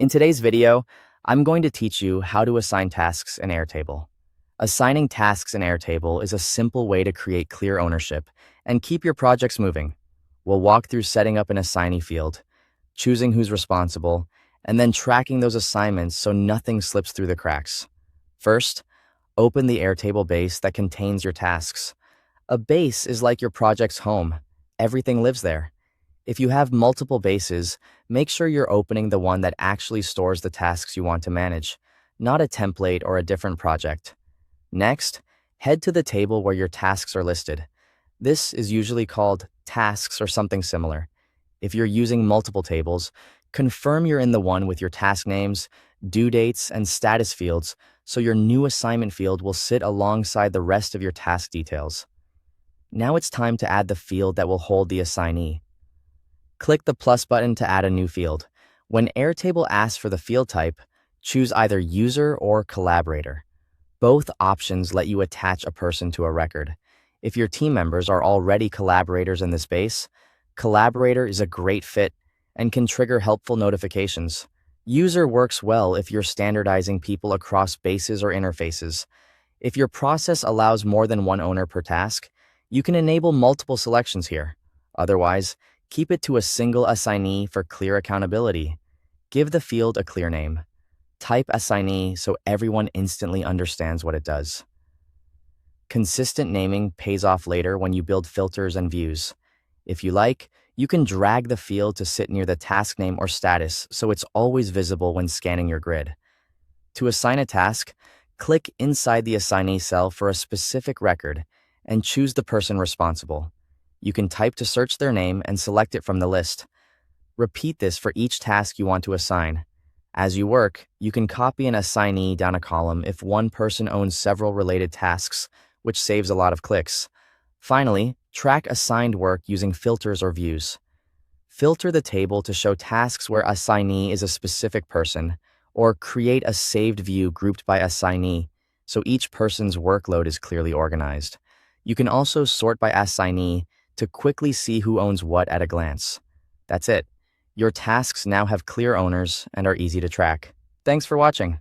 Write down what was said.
In today's video, I'm going to teach you how to assign tasks in Airtable. Assigning tasks in Airtable is a simple way to create clear ownership and keep your projects moving. We'll walk through setting up an assignee field, choosing who's responsible, and then tracking those assignments so nothing slips through the cracks. First, open the Airtable base that contains your tasks. A base is like your project's home. Everything lives there. If you have multiple bases, make sure you're opening the one that actually stores the tasks you want to manage, not a template or a different project. Next, head to the table where your tasks are listed. This is usually called tasks or something similar. If you're using multiple tables, confirm you're in the one with your task names, due dates, and status fields so your new assignment field will sit alongside the rest of your task details. Now it's time to add the field that will hold the assignee. Click the plus button to add a new field. When Airtable asks for the field type, choose either user or collaborator. Both options let you attach a person to a record. If your team members are already collaborators in this base, collaborator is a great fit and can trigger helpful notifications. User works well if you're standardizing people across bases or interfaces. If your process allows more than one owner per task, you can enable multiple selections here. Otherwise, keep it to a single assignee for clear accountability. Give the field a clear name. Type assignee so everyone instantly understands what it does. Consistent naming pays off later when you build filters and views. If you like, you can drag the field to sit near the task name or status so it's always visible when scanning your grid. To assign a task, click inside the assignee cell for a specific record and choose the person responsible. You can type to search their name and select it from the list. Repeat this for each task you want to assign. As you work, you can copy an assignee down a column if one person owns several related tasks, which saves a lot of clicks. Finally, track assigned work using filters or views. Filter the table to show tasks where assignee is a specific person, or create a saved view grouped by assignee so each person's workload is clearly organized. You can also sort by assignee to quickly see who owns what at a glance. That's it. Your tasks now have clear owners and are easy to track. Thanks for watching.